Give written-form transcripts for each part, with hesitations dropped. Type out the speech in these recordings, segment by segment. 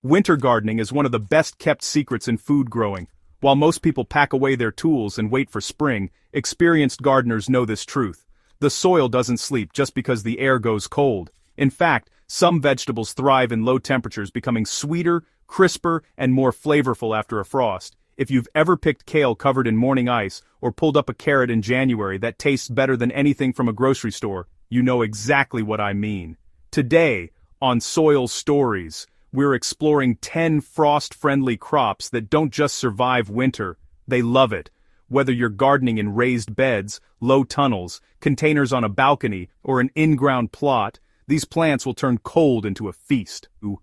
Winter gardening is one of the best-kept secrets in food growing. While most people pack away their tools and wait for spring, experienced gardeners know this truth. The soil doesn't sleep just because the air goes cold. In fact, some vegetables thrive in low temperatures, becoming sweeter, crisper, and more flavorful after a frost. If you've ever picked kale covered in morning ice, or pulled up a carrot in January that tastes better than anything from a grocery store, you know exactly what I mean. Today, on Soil Stories, we're exploring 10 frost-friendly crops that don't just survive winter, they love it. Whether you're gardening in raised beds, low tunnels, containers on a balcony, or an in-ground plot, these plants will turn cold into a feast. Ooh.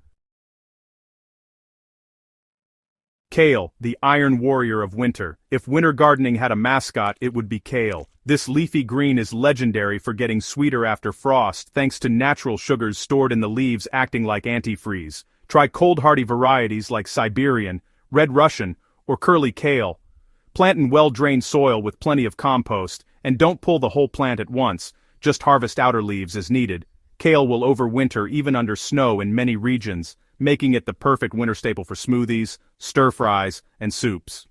Kale, the iron warrior of winter. If winter gardening had a mascot, it would be kale. This leafy green is legendary for getting sweeter after frost thanks to natural sugars stored in the leaves acting like antifreeze. Try cold-hardy varieties like Siberian, Red Russian, or curly kale. Plant in well-drained soil with plenty of compost, and don't pull the whole plant at once, just harvest outer leaves as needed. Kale will overwinter even under snow in many regions, making it the perfect winter staple for smoothies, stir-fries, and soups.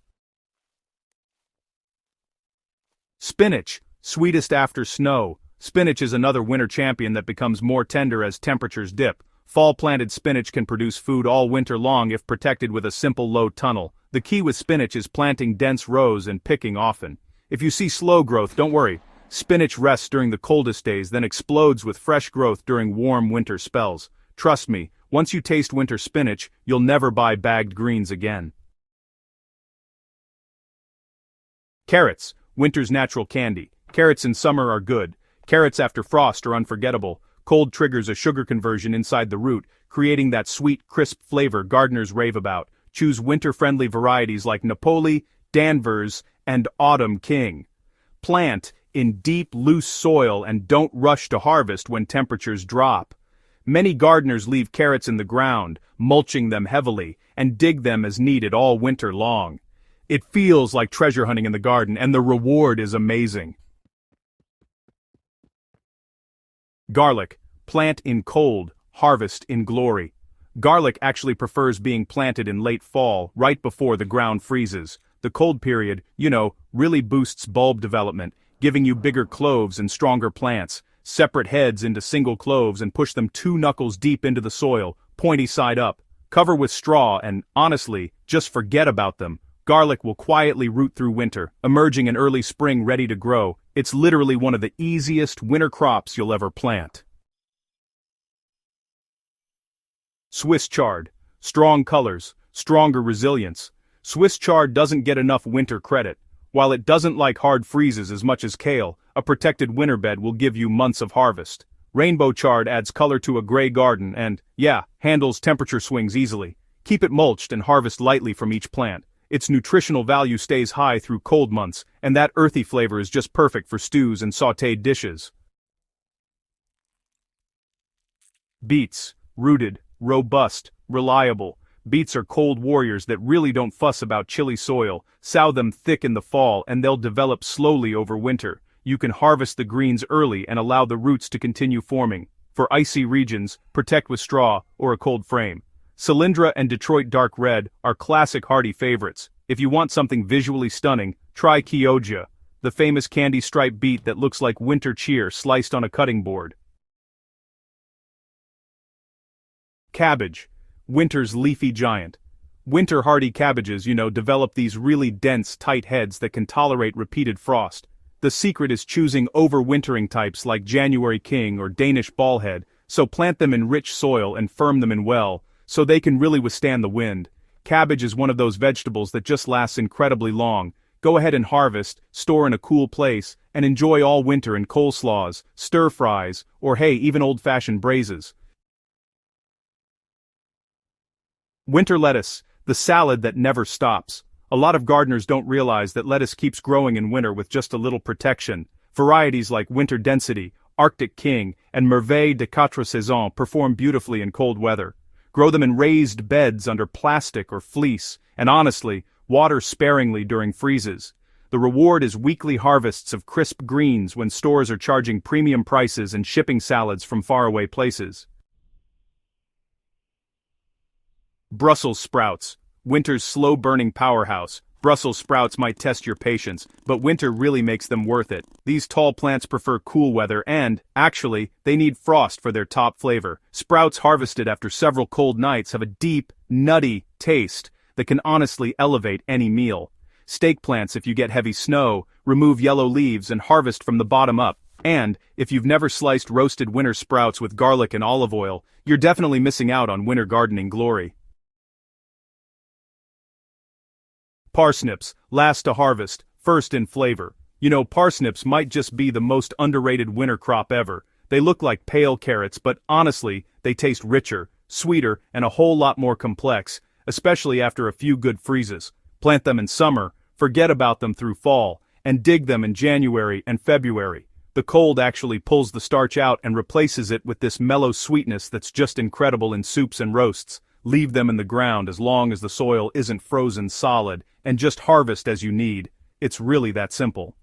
Spinach, sweetest after snow. Spinach is another winter champion that becomes more tender as temperatures dip. Fall-planted spinach can produce food all winter long if protected with a simple low tunnel. The key with spinach is planting dense rows and picking often. If you see slow growth, don't worry. Spinach rests during the coldest days, then explodes with fresh growth during warm winter spells. Trust me, once you taste winter spinach, you'll never buy bagged greens again. Carrots, winter's natural candy. Carrots in summer are good. Carrots after frost are unforgettable. Cold triggers a sugar conversion inside the root, creating that sweet, crisp flavor gardeners rave about. Choose winter-friendly varieties like Napoli, Danvers, and Autumn King. Plant in deep, loose soil and don't rush to harvest when temperatures drop. Many gardeners leave carrots in the ground, mulching them heavily, and dig them as needed all winter long. It feels like treasure hunting in the garden, and the reward is amazing. Garlic, plant in cold, harvest in glory. Garlic actually prefers being planted in late fall, right before the ground freezes. The cold period, really boosts bulb development, giving you bigger cloves and stronger plants. Separate heads into single cloves and push them 2 knuckles deep into the soil, pointy side up. Cover with straw and, honestly, just forget about them. Garlic will quietly root through winter, emerging in early spring ready to grow. It's literally one of the easiest winter crops you'll ever plant. Swiss chard. Strong colors, stronger resilience. Swiss chard doesn't get enough winter credit. While it doesn't like hard freezes as much as kale, a protected winter bed will give you months of harvest. Rainbow chard adds color to a gray garden and, handles temperature swings easily. Keep it mulched and harvest lightly from each plant. Its nutritional value stays high through cold months, and that earthy flavor is just perfect for stews and sautéed dishes. Beets. Rooted, robust, reliable. Beets are cold warriors that really don't fuss about chilly soil. Sow them thick in the fall and they'll develop slowly over winter. You can harvest the greens early and allow the roots to continue forming. For icy regions, protect with straw or a cold frame. Cylindra and Detroit Dark Red are classic hardy favorites. If you want something visually stunning, try Chioggia, the famous candy-striped beet that looks like winter cheer sliced on a cutting board. Cabbage. Winter's leafy giant. Winter hardy cabbages, develop these really dense, tight heads that can tolerate repeated frost. The secret is choosing overwintering types like January King or Danish Ballhead, so plant them in rich soil and firm them in well, so they can really withstand the wind. Cabbage is one of those vegetables that just lasts incredibly long. Go ahead and harvest, store in a cool place, and enjoy all winter in coleslaws, stir-fries, or even old-fashioned braises. Winter lettuce, the salad that never stops. A lot of gardeners don't realize that lettuce keeps growing in winter with just a little protection. Varieties like Winter Density, Arctic King, and Merveille de Quatre Saisons perform beautifully in cold weather. Grow them in raised beds under plastic or fleece, and honestly, water sparingly during freezes. The reward is weekly harvests of crisp greens when stores are charging premium prices and shipping salads from faraway places. Brussels sprouts. Winter's slow-burning powerhouse. Brussels sprouts might test your patience, but winter really makes them worth it. These tall plants prefer cool weather and, actually, they need frost for their top flavor. Sprouts harvested after several cold nights have a deep, nutty taste that can honestly elevate any meal. Stake plants if you get heavy snow, remove yellow leaves and harvest from the bottom up. And, if you've never sliced roasted winter sprouts with garlic and olive oil, you're definitely missing out on winter gardening glory. Parsnips, last to harvest, first in flavor. You know, parsnips might just be the most underrated winter crop ever. They look like pale carrots, but honestly, they taste richer, sweeter, and a whole lot more complex, especially after a few good freezes. Plant them in summer, forget about them through fall, and dig them in January and February. The cold actually pulls the starch out and replaces it with this mellow sweetness that's just incredible in soups and roasts. Leave them in the ground as long as the soil isn't frozen solid, and just harvest as you need. It's really that simple.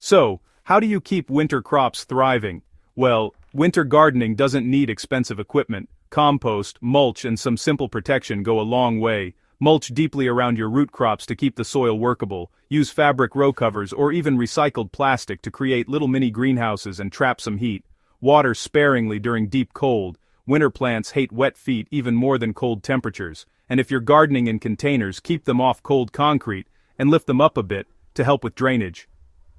So, how do you keep winter crops thriving? Well, winter gardening doesn't need expensive equipment. Compost, mulch, and some simple protection go a long way. Mulch deeply around your root crops to keep the soil workable. Use fabric row covers or even recycled plastic to create little mini greenhouses and trap some heat. Water sparingly during deep cold. Winter plants hate wet feet even more than cold temperatures. And if you're gardening in containers, keep them off cold concrete and lift them up a bit to help with drainage.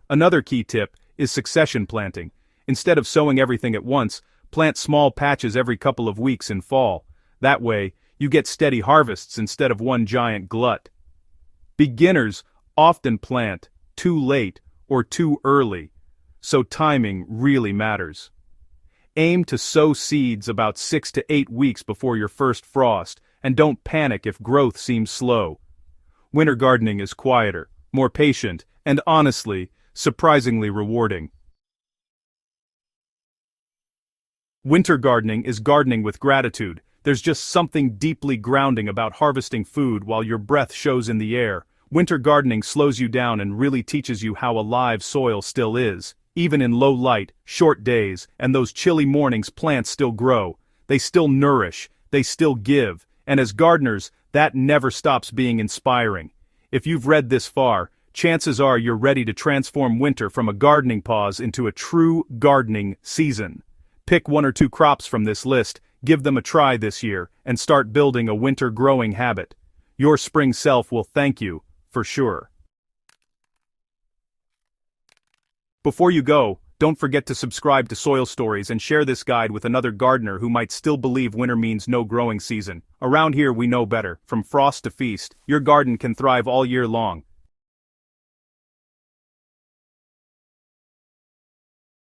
Another key tip is succession planting. Instead of sowing everything at once, plant small patches every couple of weeks in fall. That way, you get steady harvests instead of one giant glut. Beginners often plant too late or too early, so timing really matters. Aim to sow seeds about 6 to 8 weeks before your first frost, and don't panic if growth seems slow. Winter gardening is quieter, more patient, and honestly, surprisingly rewarding. Winter gardening is gardening with gratitude. There's just something deeply grounding about harvesting food while your breath shows in the air. Winter gardening slows you down and really teaches you how alive soil still is. Even in low light, short days, and those chilly mornings, plants still grow. They still nourish, they still give, and as gardeners, that never stops being inspiring. If you've read this far, chances are you're ready to transform winter from a gardening pause into a true gardening season. Pick 1 or 2 crops from this list, give them a try this year, and start building a winter growing habit. Your spring self will thank you, for sure. Before you go, don't forget to subscribe to Soil Stories and share this guide with another gardener who might still believe winter means no growing season. Around here we know better. From frost to feast, your garden can thrive all year long.